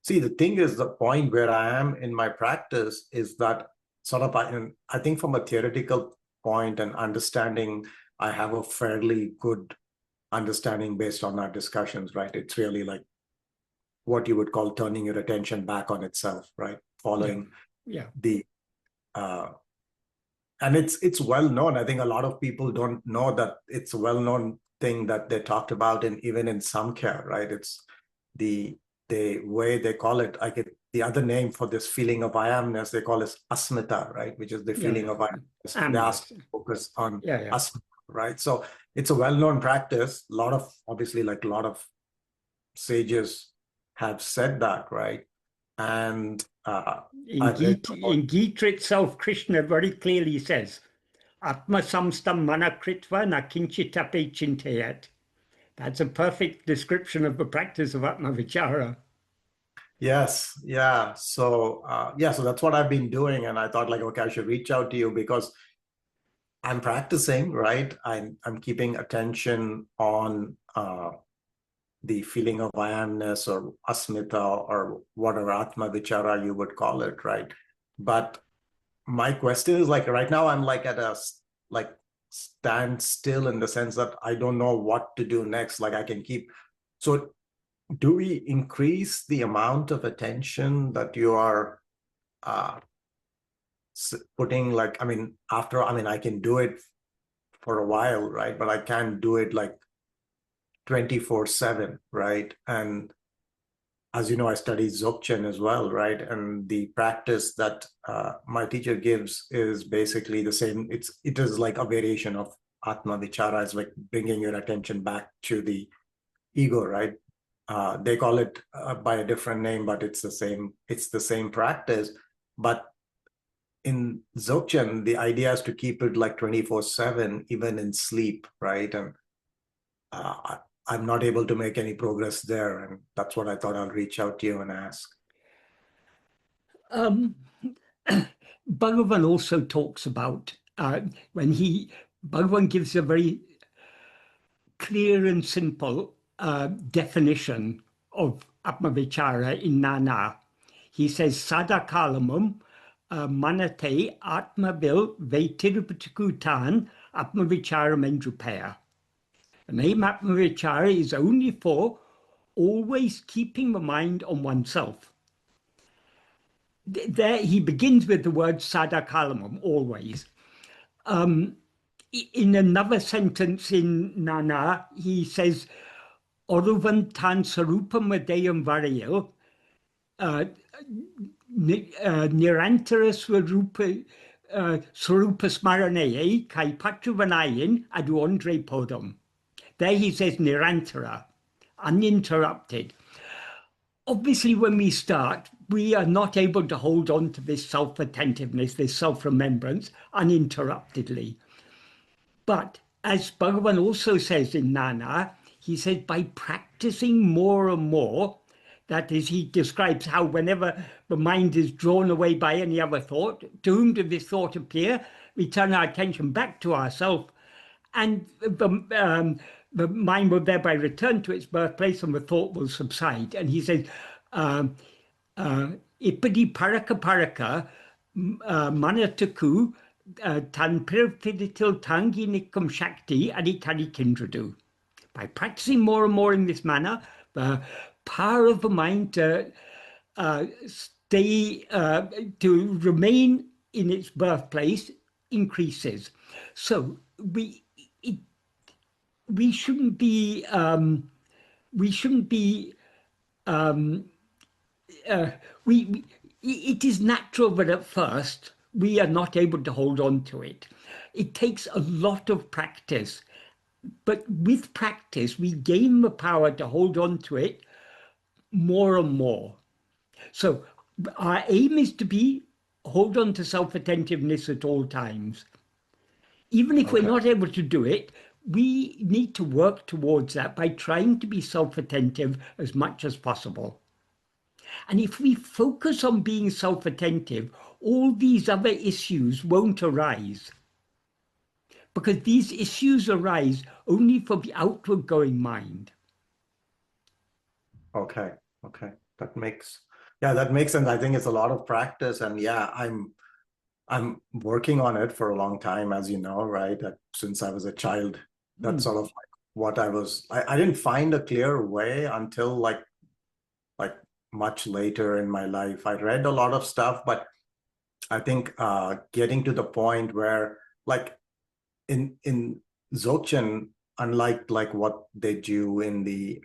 See, the thing is, the point where I am in my practice is that sort of, I think from a theoretical point and understanding, I have a fairly good understanding based on our discussions, right? It's really like what you would call turning your attention back on itself, right? Following the, and it's well known. I think a lot of people don't know that it's a well-known thing that they talked about, and even in Samkhya, right? It's the way they call it, I get the other name for this feeling of I amness, they call it asmita, right? Which is the feeling of I amness. They ask to focus on asmita, right? So it's a well-known practice. A lot of, obviously, like a lot of sages have said that, right? And in Gita itself, Krishna very clearly says, Atma-samstam mana kritva na kinchitape chintayat. That's a perfect description of the practice of Atma-vichara. Yes, yeah. So so that's what I've been doing, and I thought, like, okay, I should reach out to you because I'm practicing, right? I'm keeping attention on the feeling of I amness or asmita or whatever Atma-vichara you would call it, right? But my question is, like, right now I'm like at a stand still in the sense that I don't know what to do next. Like I can keep, so do we increase the amount of attention that you are putting, like, I mean, I can do it for a while, right? But I can't do it like 24/7, right? And as you know, I study Dzogchen as well, right? And the practice that my teacher gives is basically the same. It is like a variation of Atma-vichara. It's like bringing your attention back to the ego, right? They call it by a different name, but it's the same. It's the same practice. But in Dzogchen, the idea is to keep it like 24/7, even in sleep, right? And I'm not able to make any progress there, and that's what I thought I'll reach out to you and ask. Bhagavan also talks about Bhagavan gives a very clear and simple definition of Atma-vichara in Nana. He says, Sadakalamam manate atma-vil vetirupatikutan Atma-vichara mendrupaya. The name Atma-vichara is only for always keeping the mind on oneself. There he begins with the word sadakalamam, always. In another sentence in Nana, he says, Oruvan tan sarupam vadayam varayil, nirantara swarupa smaraneye kai patruvanayin adu andre podam. There he says nirantara, uninterrupted. Obviously, when we start, we are not able to hold on to this self-attentiveness, this self-remembrance uninterruptedly. But as Bhagavan also says in Nana, he says by practicing more and more, that is, he describes how whenever the mind is drawn away by any other thought, to whom does this thought appear? We turn our attention back to ourselves, and the mind will thereby return to its birthplace and the thought will subside. And he says, Ipadi paraka paraka manataku tan pirphiditil tangi nikum shakti adikari kindradu. By practicing more and more in this manner, the power of the mind to remain in its birthplace increases. So it is natural that at first we are not able to hold on to it. It takes a lot of practice, but with practice we gain the power to hold on to it more and more. So our aim is to hold on to self-attentiveness at all times. Even if we're not able to do it, we need to work towards that by trying to be self-attentive as much as possible. And if we focus on being self-attentive, all these other issues won't arise. Because these issues arise only for the outward going mind. Okay. That makes Yeah, that makes sense. I think it's a lot of practice, and yeah, I'm working on it for a long time, as you know, right? Since I was a child, that's Mm. sort of like what I didn't find a clear way until like much later in my life. I read a lot of stuff, but I think getting to the point where like in Dzogchen, unlike like what they do in the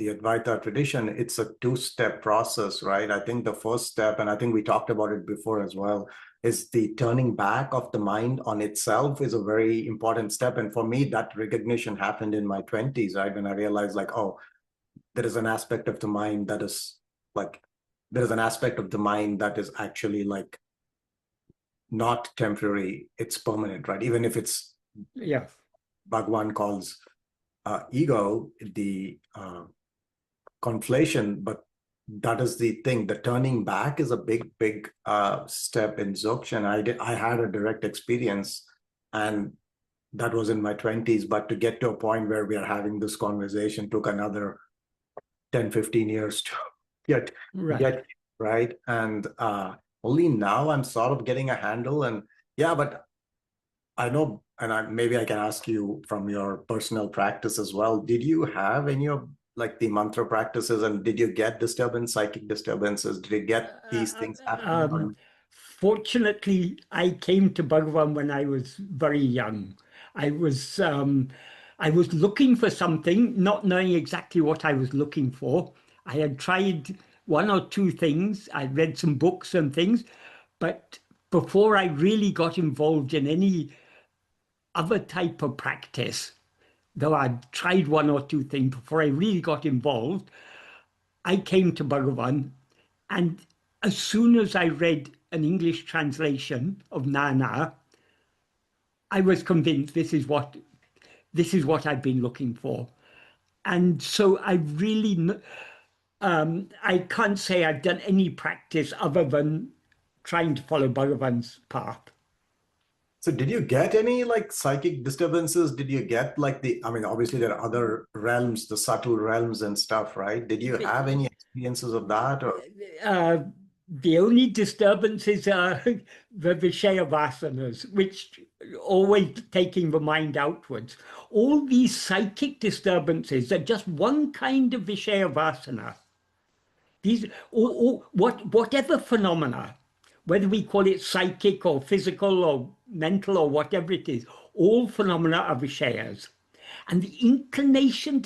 Advaita tradition, it's a two-step process, right? I think the first step, and I think we talked about it before as well, is the turning back of the mind on itself is a very important step. And for me, that recognition happened in my 20s, right? When I realized like, oh, there is an aspect of the mind that is like, there is an aspect of the mind that is actually like not temporary, it's permanent, right? Even if it's Yeah. Bhagwan calls ego, the conflation, but that is the thing. The turning back is a big step in Dzogchen. I had a direct experience, and that was in my 20s. But to get to a point where we are having this conversation took another 10, 15 years to get Right. get right. And only now I'm sort of getting a handle. And yeah, but I know, and maybe I can ask you from your personal practice as well. Did you have any of like the mantra practices, and did you get psychic disturbances? Did you get these Uh, things happening? um, Fortunately, I came to Bhagavan when I was very young. I was um, I was looking for something, not knowing exactly what I was looking for. I had tried one or two things. I read some books and things, but before I really got involved in any other type of practice, though I'd tried one or two things before I really got involved, I came to Bhagavan, and as soon as I read an English translation of Nana, I was convinced this is what I've been looking for. And so I really, I can't say I've done any practice other than trying to follow Bhagavan's path. So did you get any like psychic disturbances? Did you get like I mean, obviously there are other realms, the subtle realms and stuff, right? Did you have any experiences of that or? Uh, the only disturbances are the Vishaya vasanas, which always taking the mind outwards. All these psychic disturbances are just one kind of Vishaya vasana. These, whatever phenomena, whether we call it psychic or physical or mental or whatever it is, all phenomena are Vishayas. And the inclination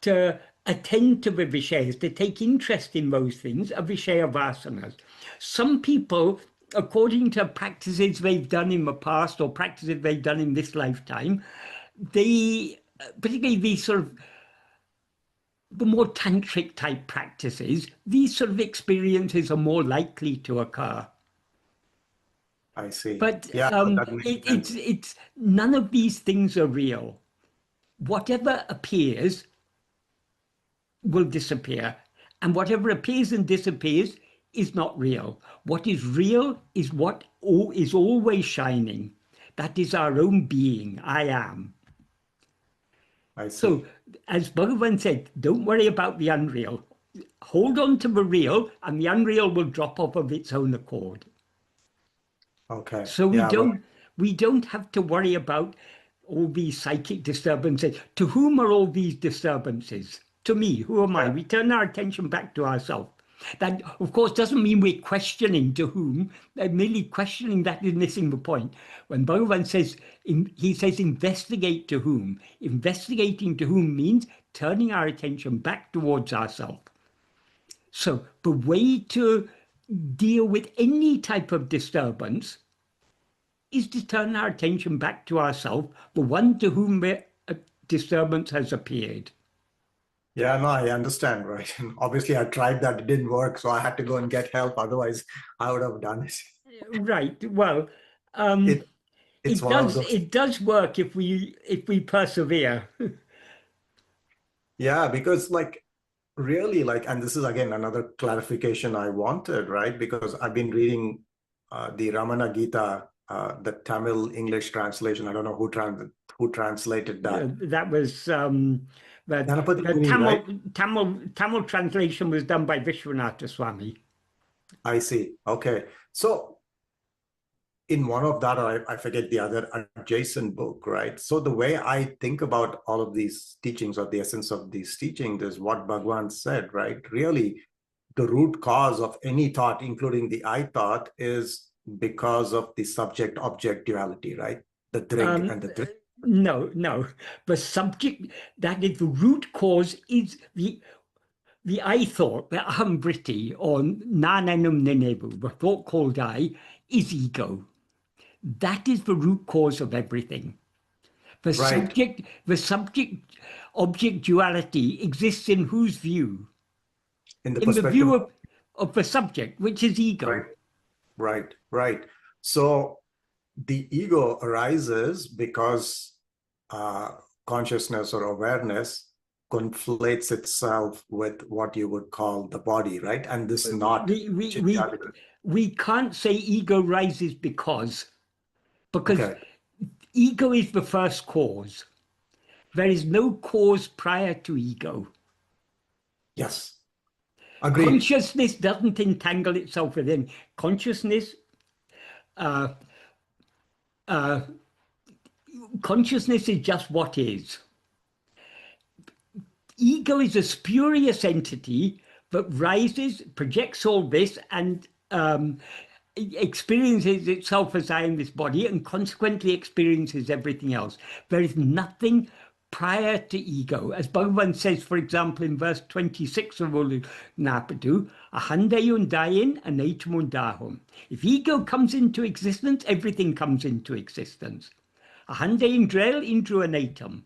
to attend to the Vishayas, to take interest in those things, are Vishaya vasanas. Some people, according to practices they've done in the past or practices they've done in this lifetime, they, particularly these sort of the more tantric type practices, these sort of experiences are more likely to occur. I see. But Yeah, no, that makes sense. it's none of these things are real. Whatever appears will disappear, and whatever appears and disappears is not real. What is real is what is always shining. That is our own being. I am. I So, see. as Bhagavan said, don't worry about the unreal. Hold on to the real, and the unreal will drop off of its own accord. Okay. So Yeah, well, we don't have to worry about all these psychic disturbances. To whom are all these disturbances? To me, who am I? yeah. We turn our attention back to ourselves. That, of course, doesn't mean we're questioning to whom. Merely questioning that is missing the point. When Bhagavan says, he says, investigate to whom. Investigating to whom means turning our attention back towards ourselves. So the way to deal with any type of disturbance is to turn our attention back to ourselves, the one to whom a disturbance has appeared. Yeah, no, I understand, right? And obviously I tried that, it didn't work, so I had to go and get help. Otherwise, I would have done it. Right. Well, um, It it's one of those. it does work if we persevere. Yeah, because like really like, and this is again another clarification I wanted, right? Because I've been reading the Ramana Gita, the Tamil English translation. I don't know who translated that. That was Ganapati The Muni, right? Tamil translation was done by Vishwanatha Swami. I see. Okay. So in one of that, or I forget the other adjacent book, right? So the way I think about all of these teachings, or the essence of these teachings, is what Bhagavan said, right? Really, the root cause of any thought, including the I thought, is because of the subject-object duality, right? The drig and the drig. No. The subject, that is the root cause, is the I thought, the aham-vritti, or nananam nenevu, the thought called I, is ego. That is the root cause of everything. The Right. subject-object duality exists in whose view? In the In the perspective view of the subject, which is ego. Right. So the ego arises because consciousness or awareness conflates itself with what you would call the body, right? And this not We can't say ego rises because okay. ego is the first cause. There is no cause prior to ego. Yes, agreed. Consciousness doesn't entangle itself within. Consciousness uh, consciousness is just what is. Ego is a spurious entity that rises, projects all this, and experiences itself as I am this body, and consequently experiences everything else. There is nothing prior to ego. As Bhagavan says, for example, in verse 26 of Ulu Napadu, ahandayundayin anatamundahum. If ego comes into existence, everything comes into existence. Ahandayundrel indru anatam.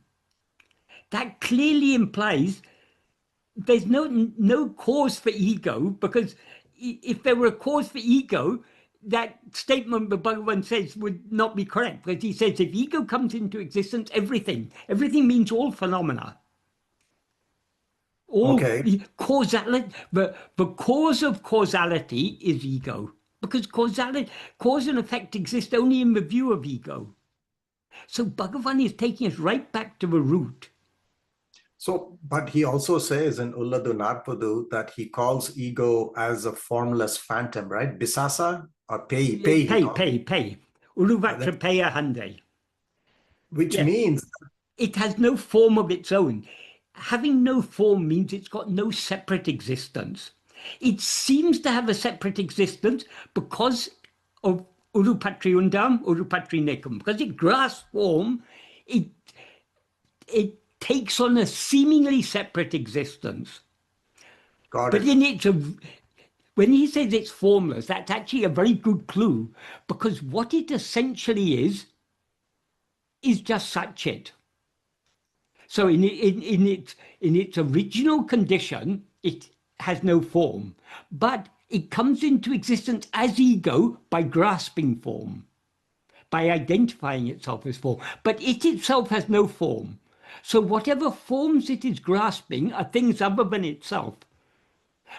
That clearly implies there's no cause for ego, because if there were a cause for ego, that statement that Bhagavan says would not be correct, because he says if ego comes into existence, everything means all phenomena. All causality, the cause of causality is ego, because cause and effect exist only in the view of ego. So Bhagavan is taking us right back to the root. So, but he also says in Ulladu Narpadu that he calls ego as a formless phantom, right? Bisasa or pay. Uruvatra paya hande. Which means it has no form of its own. Having no form means it's got no separate existence. It seems to have a separate existence because of Urupatri Undam, Urupatri Nekam. Because it grasps form, it takes on a seemingly separate existence. Got but it. in its when he says it's formless, that's actually a very good clue, because what it essentially is just Satchit. So in its original condition, it has no form, but it comes into existence as ego by grasping form, by identifying itself as form. But it itself has no form. So whatever forms it is grasping are things other than itself.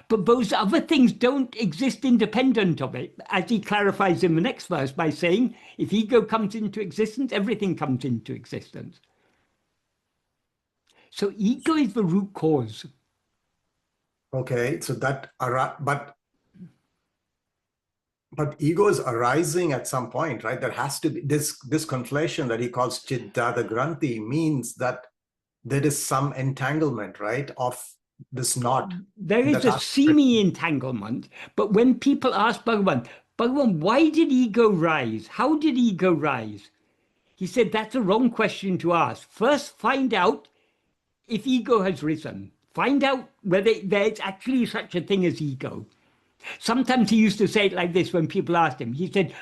But those other things don't exist independent of it, as he clarifies in the next verse by saying, if ego comes into existence, everything comes into existence. So ego is the root cause. Okay, so that, but ego is arising at some point, right? There has to be this conflation that he calls chiddada granthi means that there is some entanglement, right, of this knot. There is a seeming entanglement, but when people ask Bhagavan, why did ego rise? How did ego rise? He said, that's a wrong question to ask. First, find out if ego has risen. Find out whether there's actually such a thing as ego. Sometimes he used to say it like this when people asked him. He said,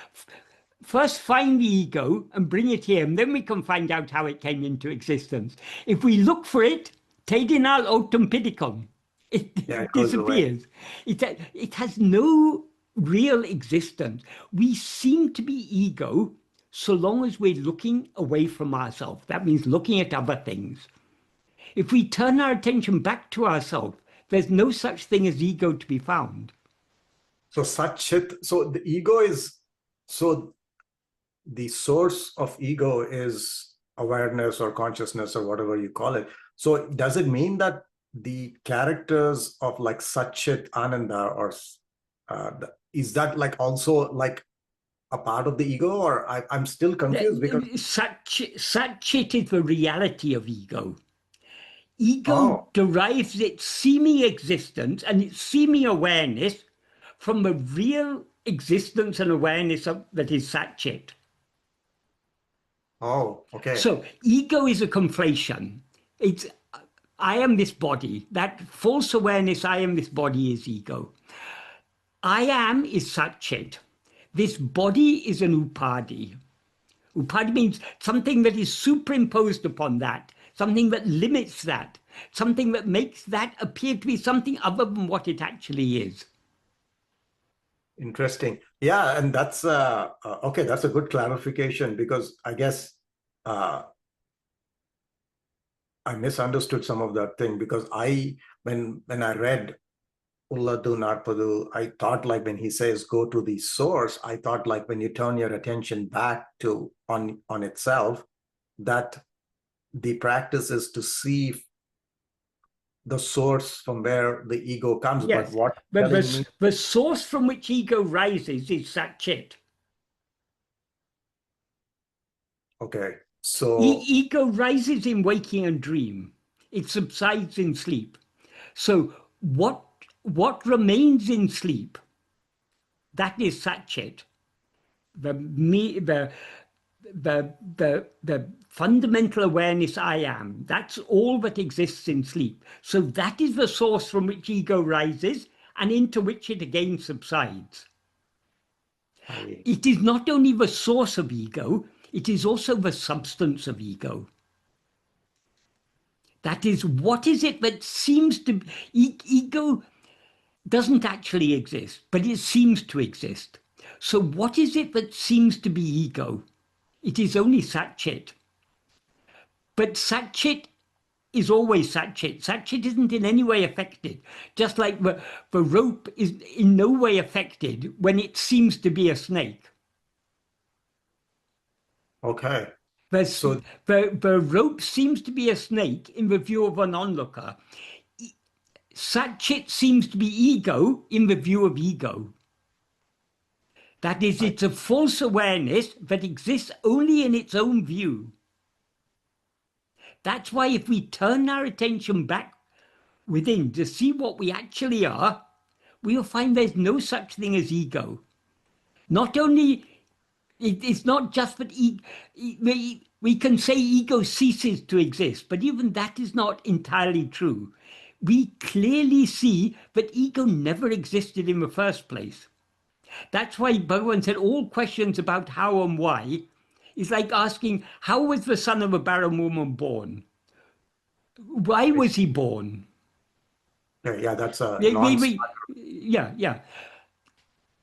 first find the ego and bring it here, and then we can find out how it came into existence. If we look for it, tedinal autum pidicum. It disappears. It has no real existence. We seem to be ego so long as we're looking away from ourselves. That means looking at other things. If we turn our attention back to ourselves, there's no such thing as ego to be found. So so the ego is, so the source of ego is awareness or consciousness or whatever you call it. So does it mean that the characters of like Satchit Ananda, or is that like also like a part of the ego, or I'm still confused because Satchit is the reality of ego. Ego oh, derives its seeming existence and its seeming awareness from the real existence and awareness that is Satchit. oh, okay. So ego is a conflation. It's I am this body. That false awareness, I am this body, is ego. I am is Satchit. This body is an upadi. Upadi means something that is superimposed upon that, something that limits that, something that makes that appear to be something other than what it actually is. Interesting. Yeah, and that's okay, that's a good clarification, because I guess I misunderstood some of that thing, because when I read Ulladu Narpadu, I thought like when he says go to the source, I thought like when you turn your attention back to on itself, that the practice is to see the source from where the ego comes. Yes, But what but telling me? the source from which ego rises is Satchit. Okay, so Ego rises in waking and dream. It subsides in sleep. So what remains in sleep? That is Satchit. The fundamental awareness I am. That's all that exists in sleep. So that is the source from which ego rises and into which it again subsides. It is not only the source of ego, it is also the substance of ego. That is, what is it that seems to... Ego doesn't actually exist, but it seems to exist. So what is it that seems to be ego? It is only Satchit. But Satchit is always Satchit. Satchit isn't in any way affected. Just like the rope is in no way affected when it seems to be a snake. okay, So the rope seems to be a snake in the view of an onlooker. Satchit seems to be ego in the view of ego. That is, it's a false awareness that exists only in its own view. That's why if we turn our attention back within to see what we actually are, we'll find there's no such thing as ego. Not only, it's not just that we can say ego ceases to exist, but even that is not entirely true. We clearly see that ego never existed in the first place. That's why Bhagavan said all questions about how and why is like asking, how was the son of a barren woman born? Why was he born? yeah, that's a non. Yeah.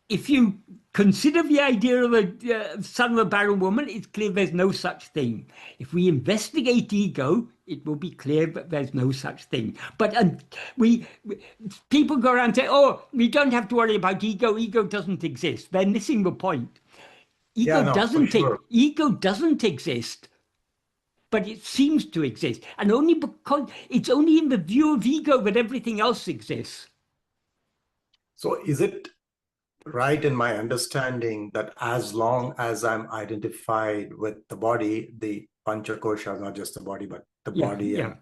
If you consider the idea of a son of a barren woman, it's clear there's no such thing. If we investigate ego, it will be clear that there's no such thing. But people go around and say, oh, we don't have to worry about ego. Ego doesn't exist. They're missing the point. Yeah, no, for sure. Ego doesn't exist, but it seems to exist. And only because it's only in the view of ego that everything else exists. So is it right in my understanding that as long as I'm identified with the body, the panchakosha, not just the body, but the body, and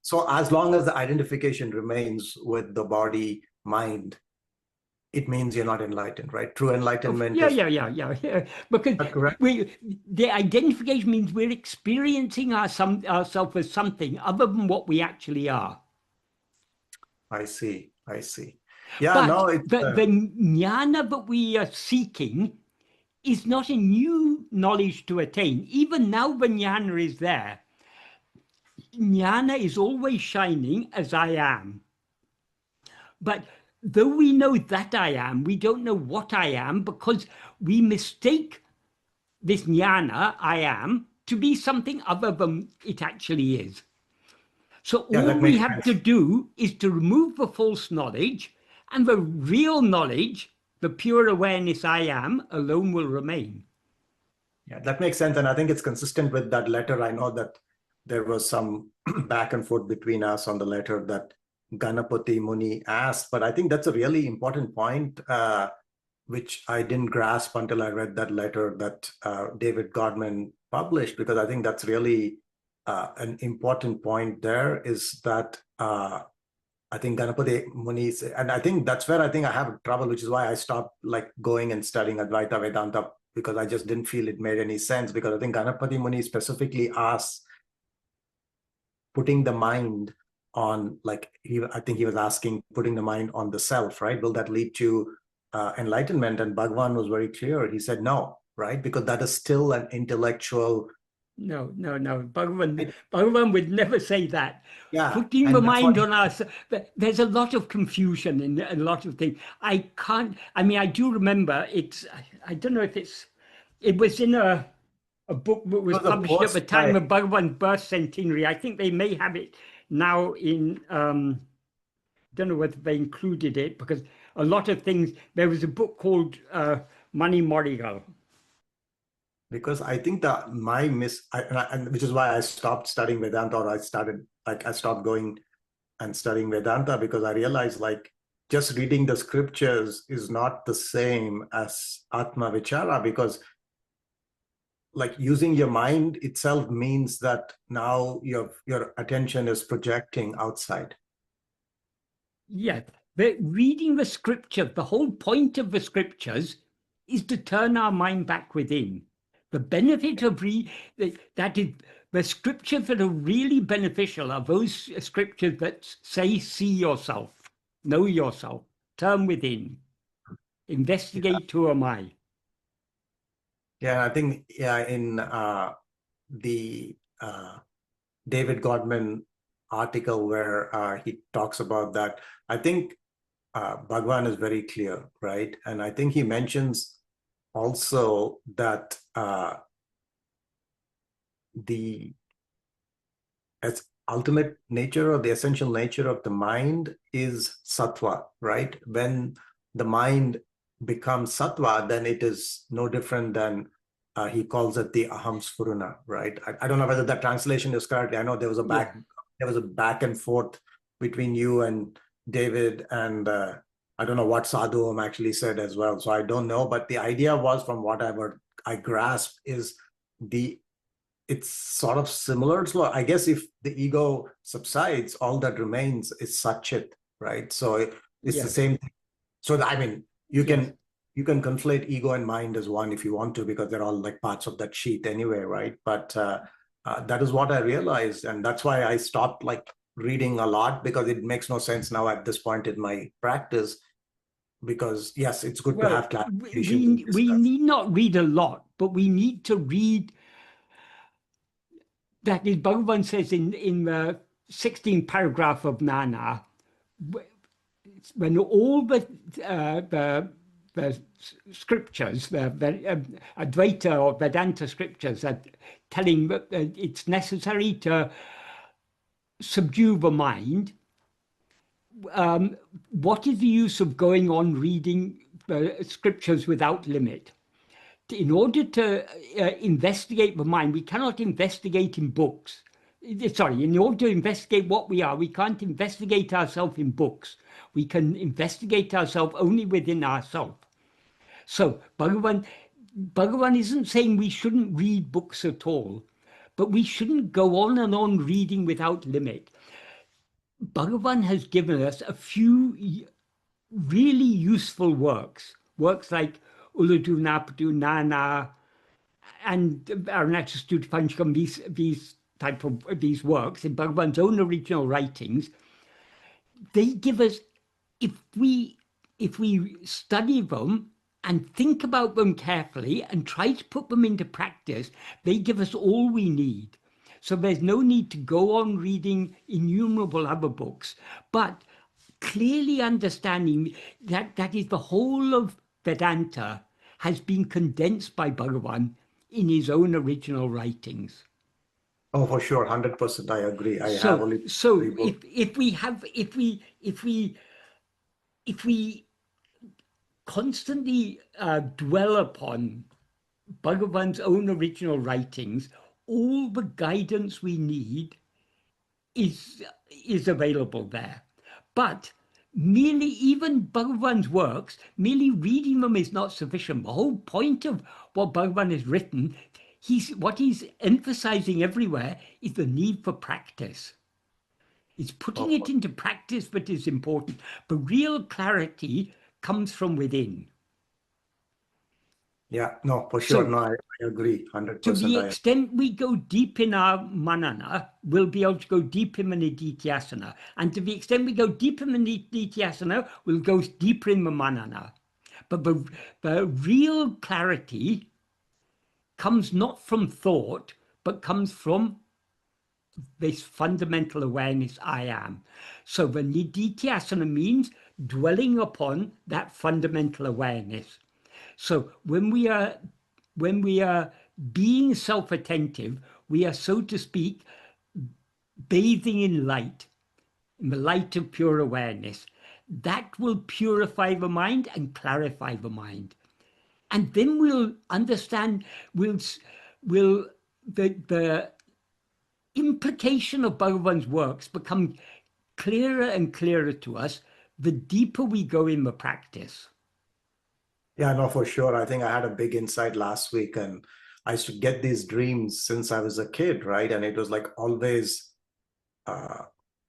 so as long as the identification remains with the body, mind, it means you're not enlightened, right? True enlightenment. Yeah. Because the identification means we're experiencing ourselves as something other than what we actually are. I see. Yeah, but the jnana that we are seeking is not a new knowledge to attain. Even now the jnana is there. Jnana is always shining as I am. But though we know that I am, we don't know what I am, because we mistake this jnana, I am, to be something other than it actually is. So all we have to do is to remove the false knowledge, and the real knowledge, the pure awareness I am, alone will remain. Yeah, that makes sense. And I think it's consistent with that letter. I know that there was some back and forth between us on the letter that Ganapati Muni asked, but I think that's a really important point, which I didn't grasp until I read that letter that David Godman published, because I think that's really an important point there is that I think Ganapati Muni, and I think that's where I think I have trouble, which is why I stopped like going and studying Advaita Vedanta, because I just didn't feel it made any sense, because I think Ganapati Muni specifically asks putting the mind on, like, I think he was asking putting the mind on the self, right? Will that lead to enlightenment? And Bhagavan was very clear. He said no, right? Because that is still an intellectual. No. Bhagavan, Right? Bhagavan would never say that. Yeah. Putting the And that's mind what on us, there's a lot of confusion in a lot of things. I mean, I do remember I don't know if it was in a book that was was a published at the post time by, of Bhagavan's birth centenary. I think they may have it now in, don't know whether they included it, because a lot of things, there was a book called Mani Morigal. because I think that and which is why I stopped studying Vedanta, or I stopped going and studying Vedanta, because I realized like just reading the scriptures is not the same as Atma-vichara, because like using your mind itself means that now your attention is projecting outside. Yes, but reading the scripture, the whole point of the scriptures is to turn our mind back within. The benefit of that is the scriptures that are really beneficial are those scriptures that say, see yourself, know yourself, turn within, investigate who am I. Yeah, I think in the David Godman article where he talks about that, I think Bhagavan is very clear, right? And I think he mentions also that the ultimate nature or the essential nature of the mind is sattva, right? When the mind becomes sattva, then it is no different than he calls it the aham-sphurana, right? I don't know whether that translation is correct. I know there was a back and forth between you and David, and I don't know what Sadhu Om actually said as well. So I don't know, but the idea was, from what I grasped, is it's sort of similar. So I guess if the ego subsides, all that remains is satchit, right? So it's the same thing. So I mean, you can conflate ego and mind as one if you want to, because they're all like parts of that sheet anyway, right? But that is what I realized, and that's why I stopped like reading a lot, because it makes no sense now at this point in my practice. Because yes, it's good to have clarification. We need not read a lot, but we need to read. That is, Bhagavan says in the 16th paragraph of Nana, when all the scriptures, the Advaita or Vedanta scriptures are telling that it's necessary to subdue the mind, what is the use of going on reading the scriptures without limit? In order to investigate the mind, we cannot investigate in books. Sorry, in order to investigate what we are, we can't investigate ourselves in books. We can investigate ourselves only within ourselves. So Bhagavan isn't saying we shouldn't read books at all, but we shouldn't go on and on reading without limit. Bhagavan has given us a few really useful works like Uladu Napadu Nana and Arunachastut Panchakam, these works in Bhagavan's own original writings. They give us, if we study them and think about them carefully and try to put them into practice, they give us all we need. So there's no need to go on reading innumerable other books, but clearly understanding that is the whole of Vedanta has been condensed by Bhagavan in his own original writings. Oh, for sure, 100%. I agree. If we constantly dwell upon Bhagavan's own original writings, all the guidance we need is available there. But merely, even Bhagavan's works, merely reading them is not sufficient. The whole point of what Bhagavan has written, what he's emphasizing everywhere is the need for practice. It's putting it into practice that is important. But real clarity comes from within. Yeah, no, for sure. So, No, I agree. to 100%. the extent we go deep in our manana, we'll be able to go deep in the nididhyasana. And to the extent we go deep in the nididhyasana, we'll go deeper in the manana. But the real clarity comes not from thought, but comes from this fundamental awareness I am. So the nididhyasana means dwelling upon that fundamental awareness. So when we are being self-attentive, we are, so to speak, bathing in light, in the light of pure awareness. That will purify the mind and clarify the mind. And then we'll understand, the implication of Bhagavan's works become clearer and clearer to us the deeper we go in the practice. Yeah, no, for sure. I think I had a big insight last week, and I used to get these dreams since I was a kid, right? And it was like always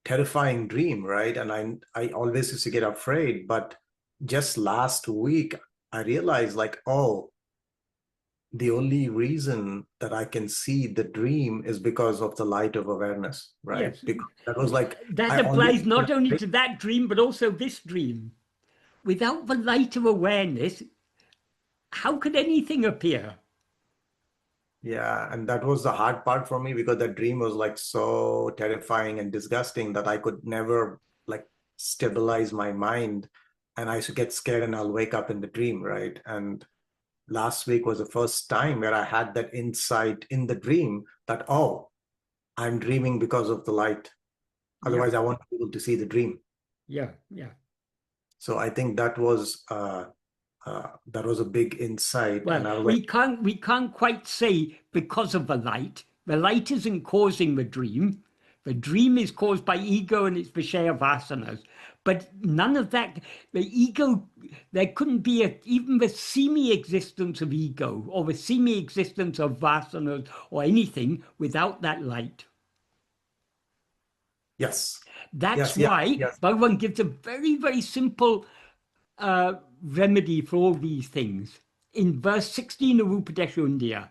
terrifying dream, right? And I always used to get afraid. But just last week, I realized like, oh, the only reason that I can see the dream is because of the light of awareness, right? Yes. Because that was like, That I always applies not only to that dream, but also this dream. Without the light of awareness, how could anything appear? Yeah, and that was the hard part for me because that dream was like so terrifying and disgusting that I could never like stabilize my mind. And I used to get scared and I'll wake up in the dream, right? And last week was the first time where I had that insight in the dream that, oh, I'm dreaming because of the light. Otherwise, Yeah, I won't be able to see the dream. yeah, yeah. So I think that was a big insight. Well, And I was like, we can't quite say because of the light. The light isn't causing the dream. The dream is caused by ego and its Vishaya vasanas. But none of that, the ego, there couldn't be even the semi-existence of ego or the semi-existence of vasanas or anything without that light. yes, That's yes, yeah, why yes. Bhagavan gives a very, very simple remedy for all these things. In verse 16 of Upadeshundya,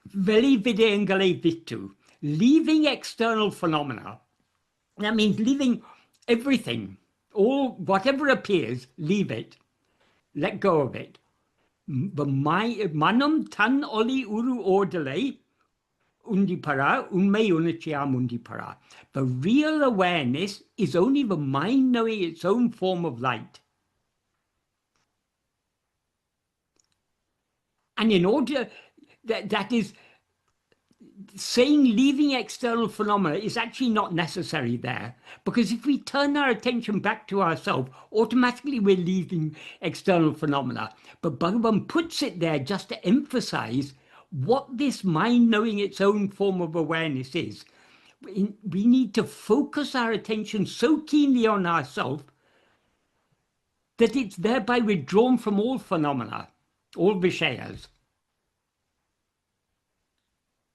Veli videngale vitu, leaving external phenomena. That means leaving everything, whatever appears, leave it, let go of it. The manam tan oli uru ordale undipara unmei unichya undipara. The real awareness is only the mind knowing its own form of light. And in order, that is saying leaving external phenomena is actually not necessary there, because if we turn our attention back to ourselves, automatically we're leaving external phenomena. But Bhagavan puts it there just to emphasize what this mind knowing its own form of awareness is. We need to focus our attention so keenly on ourselves that it's thereby withdrawn from all phenomena, all vishayas.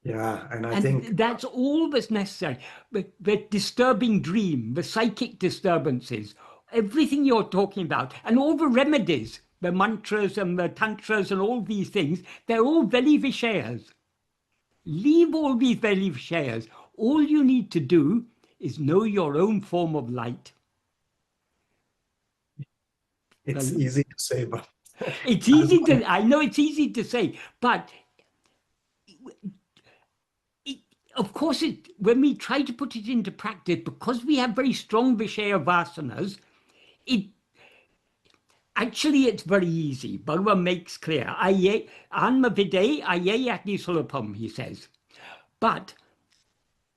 Yeah, and I think And that's all that's necessary. The disturbing dream, the psychic disturbances, everything you're talking about, and all the remedies, the mantras and the tantras and all these things, they're all veli vishayas. Leave all these veli vishayas. All you need to do is know your own form of light. it's easy to say, but It's as easy one, to, I know it's easy to say, but of course, when we try to put it into practice, because we have very strong Vishaya vasanas, actually it's very easy. Bhagavan makes clear. Ātma-vichara ayayati-sulabham, he says. But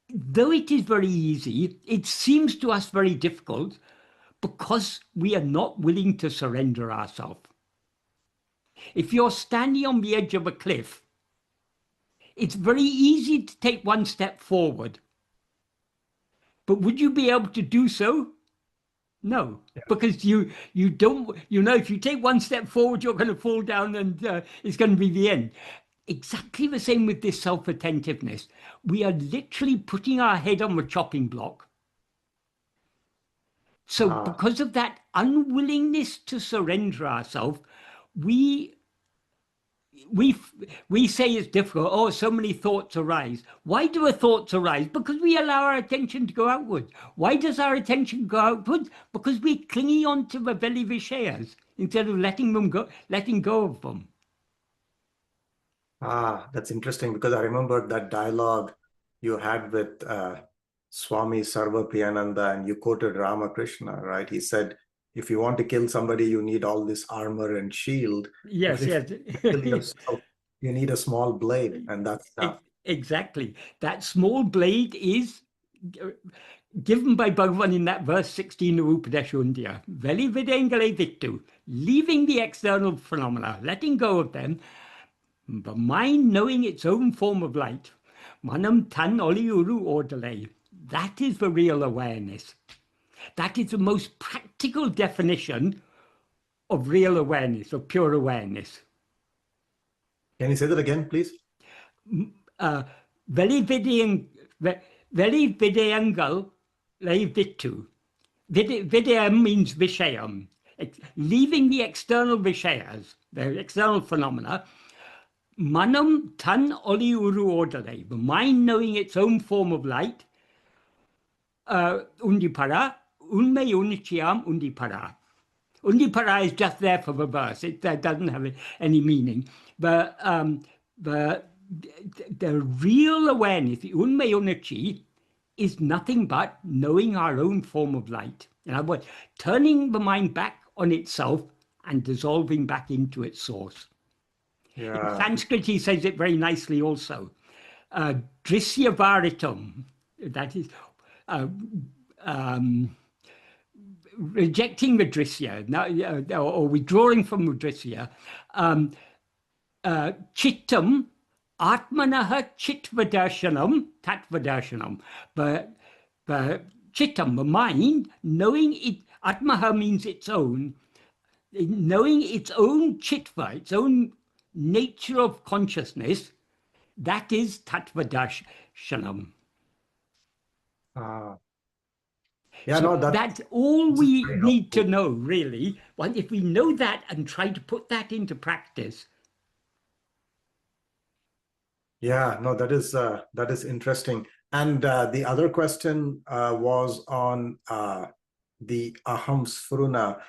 though it is very easy, it seems to us very difficult because we are not willing to surrender ourselves. If you're standing on the edge of a cliff, it's very easy to take one step forward. But would you be able to do so? No, because you don't, if you take one step forward, you're going to fall down and it's going to be the end. Exactly the same with this self-attentiveness. We are literally putting our head on the chopping block. So because of that unwillingness to surrender ourselves, we say it's difficult. Oh, so many thoughts arise. Why do our thoughts arise? Because we allow our attention to go outwards. Why does our attention go outwards? Because we're clinging on to the belly vishayas instead of letting go of them. That's interesting, because I remember that dialogue you had with Swami Sarvapriyananda, and you quoted Ramakrishna, right? He said, if you want to kill somebody, you need all this armor and shield. Yes, but yes. kill yourself, you need a small blade, and that's enough. Exactly. That small blade is given by Bhagavan in that verse 16 of Upadeshundya. Veli videngale vittu, leaving the external phenomena, letting go of them, the mind knowing its own form of light. Manam tan oliuru ordale. That is the real awareness. That is the most practical definition of real awareness, of pure awareness. Can you say that again, please? Veli videyangal lei vittu. Vidayam means vishayam. Leaving the external vishayas, the external phenomena. Manam tan oli uru ordale. The mind knowing its own form of light. Undipara. Unme unichiam undipara. Undipara is just there for the verse. It doesn't have any meaning. But the real awareness, the unme unichi, is nothing but knowing our own form of light. In other words, turning the mind back on itself and dissolving back into its source. Yeah. In Sanskrit, he says it very nicely also. Drisya varitam, that is rejecting the drisya, or withdrawing from the drisya. Chittam, atmanaha chittvadarshanam, tattvadarshanam. But chittam, the mind, knowing it, atmaha means its own, knowing its own chittva, its own nature of consciousness, that is tattvadarshanam. Yeah, so no, that's all we need to know, really. Well, if we know that and try to put that into practice. Yeah, no, that is interesting. And the other question was on the aham-sphurana.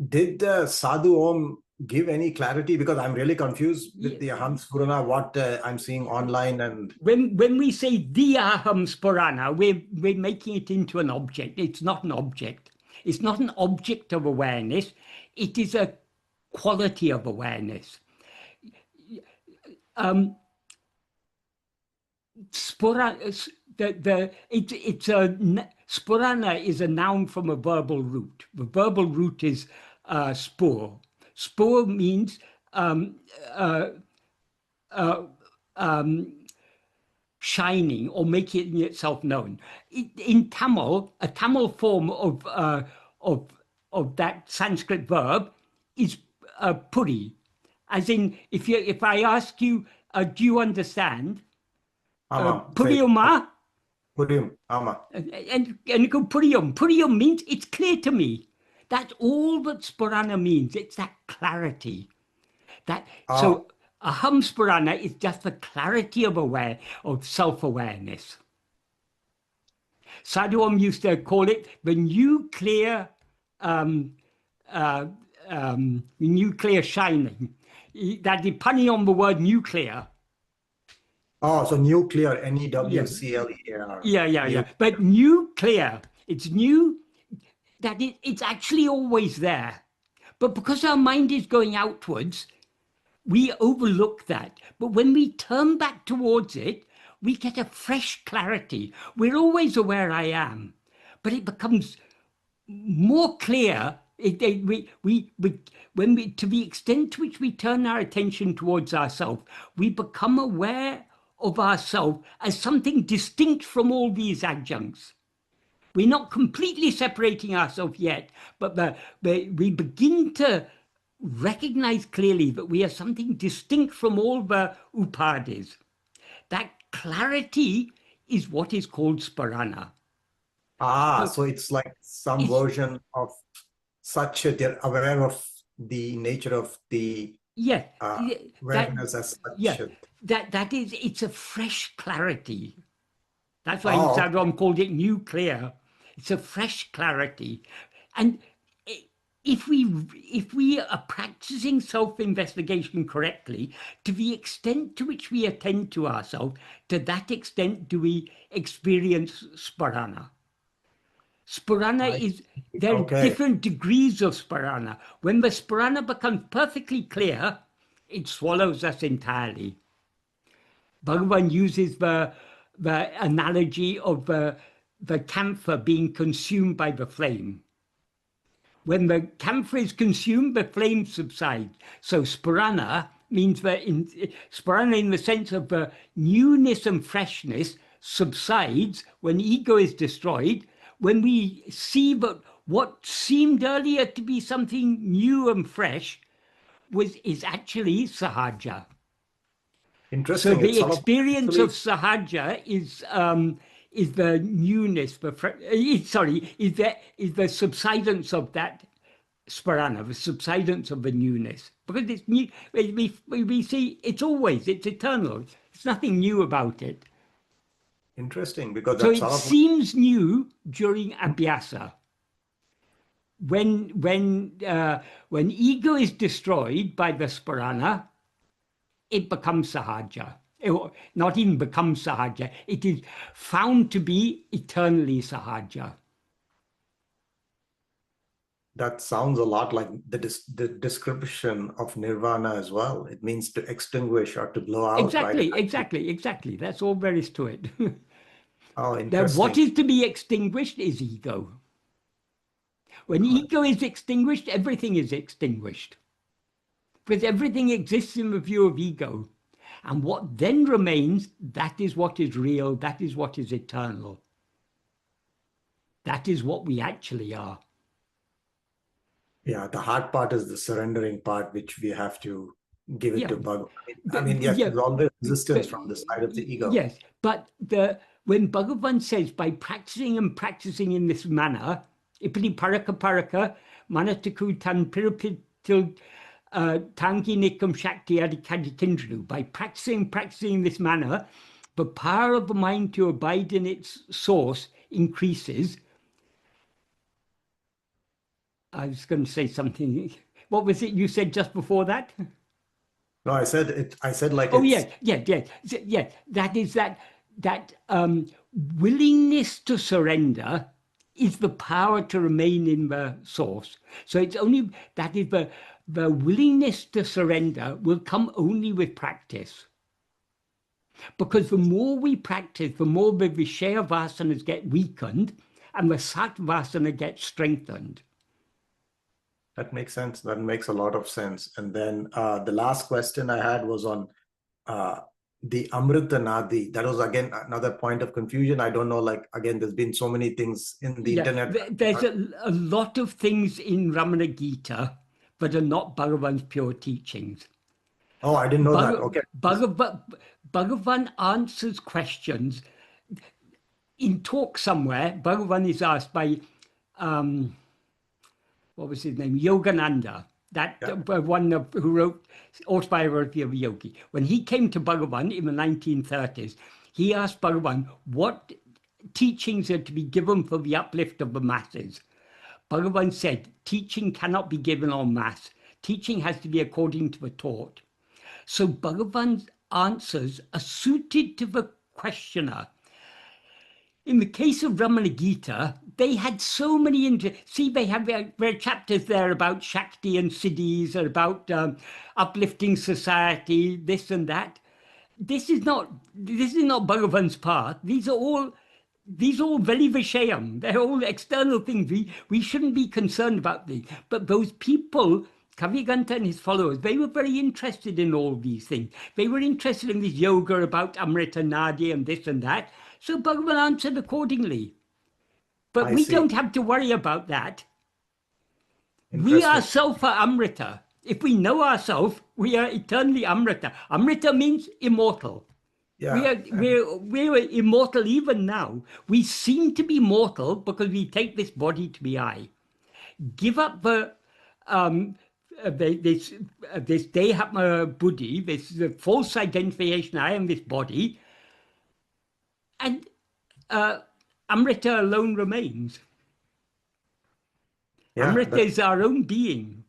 Did Sadhu Om give any clarity? Because I'm really confused with the aham-sphurana, what I'm seeing online. And when we say the aham-sphurana, we're making it into an object. It's not an object. It's not an object of awareness. It is a quality of awareness. Sphurana is a noun from a verbal root. The verbal root is spur. Spur means shining or making itself known. In Tamil, a Tamil form of that Sanskrit verb is puri. As in, if I ask you, do you understand? Puriyuma. Puriyum, ama. And you go puriyum. Puriyum means it's clear to me. That's all that sphurana means. It's that clarity. So aham-sphurana is just the clarity of self-awareness. Sadhu Om used to call it the nuclear shining. That depending on the word nuclear. Oh, so nuclear, N-E-W-C-L-E-A-R. Yeah. But nuclear, it's new, that it's actually always there. But because our mind is going outwards, we overlook that. But when we turn back towards it, we get a fresh clarity. We're always aware I am, but it becomes more clear To the extent to which we turn our attention towards ourselves, we become aware of ourselves as something distinct from all these adjuncts. We're not completely separating ourselves yet, but we begin to recognize clearly that we are something distinct from all the upadhis. That clarity is what is called sphurana. So it's like some version of such a, they're aware of the nature of the awareness as such. It's a fresh clarity. That's why Sadhu Om called it nuclear. It's a fresh clarity. And if we are practicing self-investigation correctly, to the extent to which we attend to ourselves, to that extent do we experience sphurana. Sphurana is, there are different degrees of sphurana. When the sphurana becomes perfectly clear, it swallows us entirely. Bhagavan uses the analogy of the camphor being consumed by the flame. When the camphor is consumed, the flame subsides. So sphurana means that sphurana in the sense of the newness and freshness subsides when ego is destroyed, when we see that what seemed earlier to be something new and fresh is actually sahaja. Interesting. So the experience of sahaja is the newness, is the subsidence of that sphurana, the subsidence of the newness. Because it's new, we see it's eternal. There's nothing new about it. Interesting, because so it seems new during abhyasa. When ego is destroyed by the sphurana, it becomes sahaja. Not even becomes sahaja, it is found to be eternally sahaja. That sounds a lot like the description of nirvana as well. It means to extinguish or to blow out. Exactly, right? exactly. That's all there is to it. Oh, interesting. What is to be extinguished is ego. When ego is extinguished, everything is extinguished. Because everything exists in the view of ego. And what then remains, that is what is real, that is what is eternal. That is what we actually are. Yeah, the hard part is the surrendering part, which we have to give it to Bhagavan. I mean, yes, there's always resistance from the side of the ego. Yes, but when Bhagavan says, by practicing and practicing in this manner, ipadi paraka paraka, manataku tan pirapitil tangi nikam shakti adikadikindru, by practicing in this manner, the power of the mind to abide in its source increases. I was going to say something. What was it you said just before that? No, I said it. I said like. Oh yeah. That is that willingness to surrender is the power to remain in the source. So it's only that is the willingness to surrender will come only with practice. Because the more we practice, the more the Vishaya vasanas get weakened and the Sat vasana gets strengthened. That makes sense. That makes a lot of sense. And then the last question I had was on the Amrita Nadi. That was, again, another point of confusion. I don't know, like, again, there's been so many things in the internet. There's a lot of things in Ramana Gita that are not Bhagavan's pure teachings. Oh, I didn't know that. Okay. Bhagavan answers questions. In talk somewhere, Bhagavan is asked by, what was his name? Yogananda, one who wrote Autobiography of a Yogi. When he came to Bhagavan in the 1930s, he asked Bhagavan what teachings are to be given for the uplift of the masses. Bhagavan said, teaching cannot be given en masse. Teaching has to be according to the taught. So Bhagavan's answers are suited to the questioner. In the case of Ramana Gita, they had so many, they have their chapters there about Shakti and Siddhis, and about uplifting society, this and that. This is not Bhagavan's path. These are all these are all very vishayam. They're all external things. We shouldn't be concerned about these. But those people, Kaviganta and his followers, they were very interested in all these things. They were interested in this yoga about Amrita Nadi and this and that. So Bhagavan answered accordingly. But I we see. don't have to worry about that. We Interesting. ourselves are Amrita. If we know ourselves, we are eternally Amrita. Amrita means immortal. Yeah. We're immortal even now. We seem to be mortal because we take this body to be I. Give up this Dehatma buddhi, this false identification, I am this body, and Amrita alone remains. Yeah, Amrita is our own being.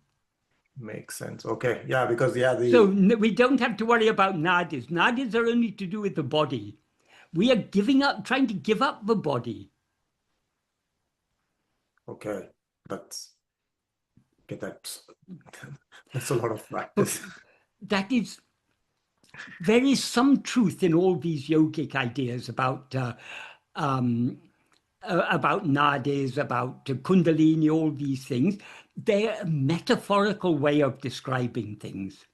makes sense. Okay. Yeah, because So we don't have to worry about nadis. Nadis are only to do with the body. We are giving up, trying to give up the body. Okay. That's a lot of practice. There is some truth in all these yogic ideas about nadis, about kundalini, all these things. They're a metaphorical way of describing things.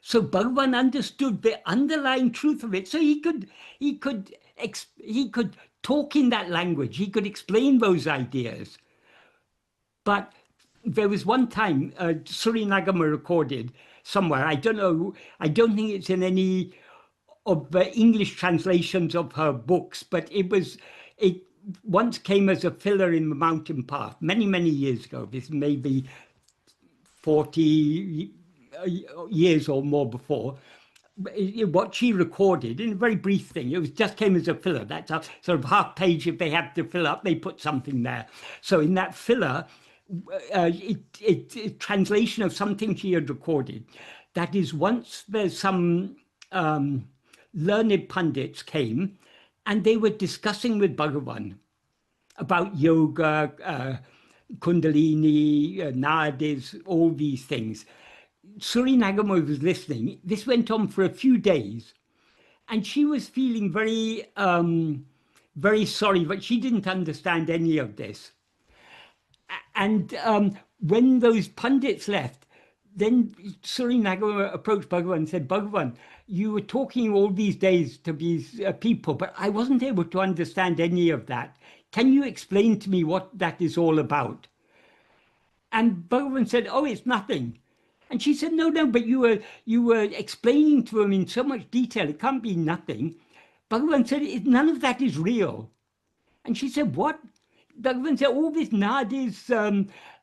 So Bhagavan understood the underlying truth of it. So he could talk in that language. He could explain those ideas. But there was one time Sri Nagama recorded somewhere. I don't know. I don't think it's in any of the English translations of her books, but it once came as a filler in the mountain path many, many years ago. This may be 40 years or more before. What she recorded in a very brief thing, it just came as a filler. That's a sort of half page. If they have to fill up, they put something there. So in that filler, translation of something she had recorded. That is, once there's some learned pundits came and they were discussing with Bhagavan about yoga, kundalini, nadis, all these things. Suri Nagama was listening. This went on for a few days, and she was feeling very, very sorry, but she didn't understand any of this. And when those pundits left, then Suri Nagama approached Bhagavan and said, Bhagavan, you were talking all these days to these people, but I wasn't able to understand any of that. Can you explain to me what that is all about? And Bhagavan said, oh, it's nothing. And she said, no, but you were explaining to him in so much detail, it can't be nothing. Bhagavan said, none of that is real. And she said, what? Bhagavan said, all these nadis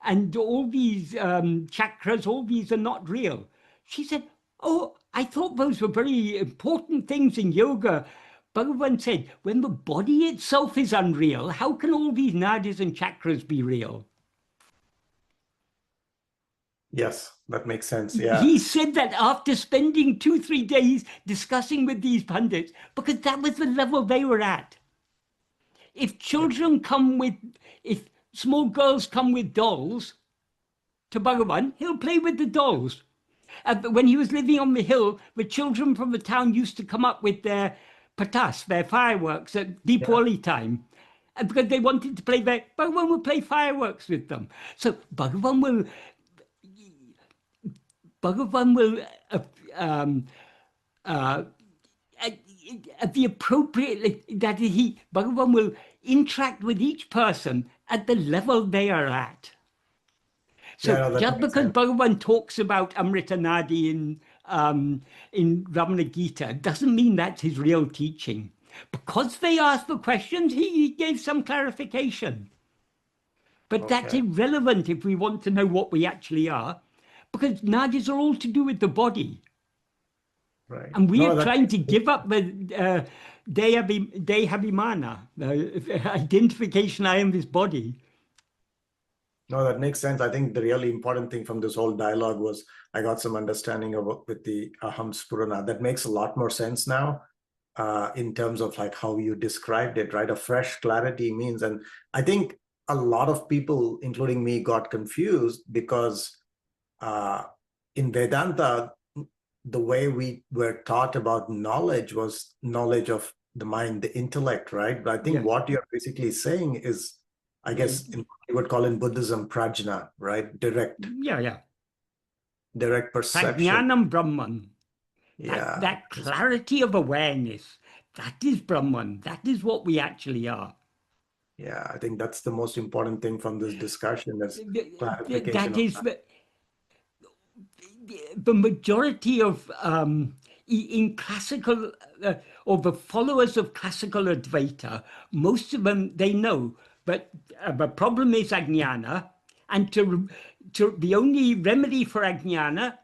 and all these chakras, all these are not real. She said, oh, I thought those were very important things in yoga. Bhagavan said, when the body itself is unreal, how can all these nadis and chakras be real? Yes, that makes sense. Yeah. He said that after spending 2-3 days discussing with these pundits, because that was the level they were at. If small girls come with dolls to Bhagavan, he'll play with the dolls. When he was living on the hill, the children from the town used to come up with their patas, their fireworks at Deepawali time. And because they wanted to play Bhagavan will play fireworks with them. So Bhagavan will at the appropriate, Bhagavan will interact with each person at the level they are at. So just because Bhagavan talks about Amrita Nadi in Ramana Gita doesn't mean that's his real teaching. Because they asked the questions, he gave some clarification. But that's irrelevant if we want to know what we actually are, because nadis are all to do with the body. Right. And we are trying to give up the dehabhimana, the identification I am this body. No, that makes sense. I think the really important thing from this whole dialogue was I got some understanding with the aham-sphurana. That makes a lot more sense now in terms of like how you described it, right? A fresh clarity means, and I think a lot of people, including me, got confused because in Vedanta, the way we were taught about knowledge was knowledge of the mind, the intellect, right? But I think Yeah. what you're basically saying is, I guess, you would call in Buddhism prajna, right? Yeah. Direct perception. Prajnanam Brahman. Yeah. That clarity of awareness, that is Brahman. That is what we actually are. Yeah, I think that's the most important thing from this discussion is clarification That of is that. the majority of in classical or the followers of classical Advaita, most of them they know, but the problem is ajnana, and to the only remedy for ajnana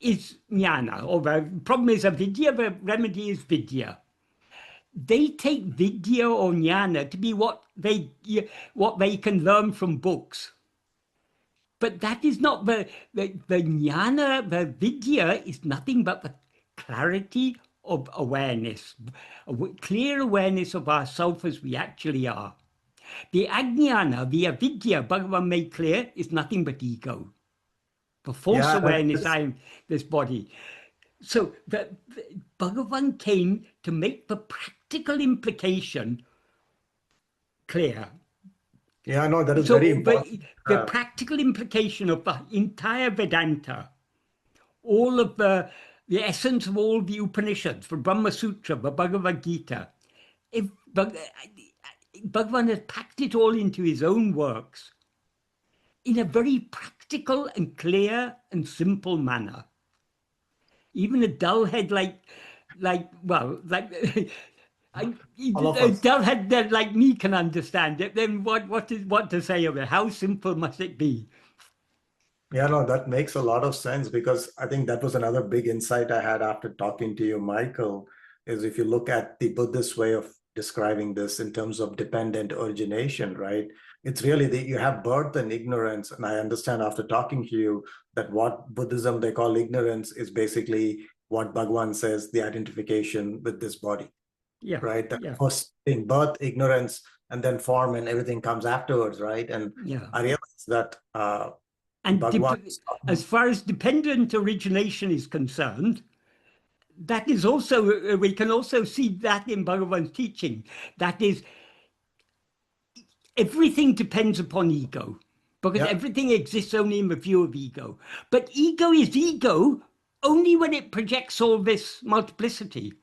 is jnana, or the problem is avidya, the remedy is vidya. They take vidya or jnana to be what they can learn from books. But that is not the jnana, the vidya is nothing but the clarity of awareness, a clear awareness of ourselves as we actually are. The ajnana, the avidya, Bhagavan made clear, is nothing but ego. The false Yeah, awareness, I am this body. So the Bhagavan came to make the practical implication clear. yeah, no, that is very So important. the practical implication of the entire Vedanta, all of the essence of all the Upanishads, the Brahma Sutra, the Bhagavad Gita, if Bhagavan has packed it all into his own works in a very practical and clear and simple manner. Even a dull head like All of a us. dull head like me can understand it. Then what to say of it? How simple must it be? Yeah, no, that makes a lot of sense because I think that was another big insight I had after talking to you, Michael, is if you look at the Buddhist way of describing this in terms of dependent origination, right? It's really you have birth and ignorance. And I understand after talking to you that what Buddhism they call ignorance is basically what Bhagavan says, the identification with this body, Yeah, right? That yeah, first in birth, ignorance, and then form and everything comes afterwards, right? And yeah. I realized that And Bhagavan, as far as dependent origination is concerned, that is also, we can also see that in Bhagavan's teaching. That is, everything depends upon ego, because yeah, everything exists only in the view of ego. But ego is ego only when it projects all this multiplicity.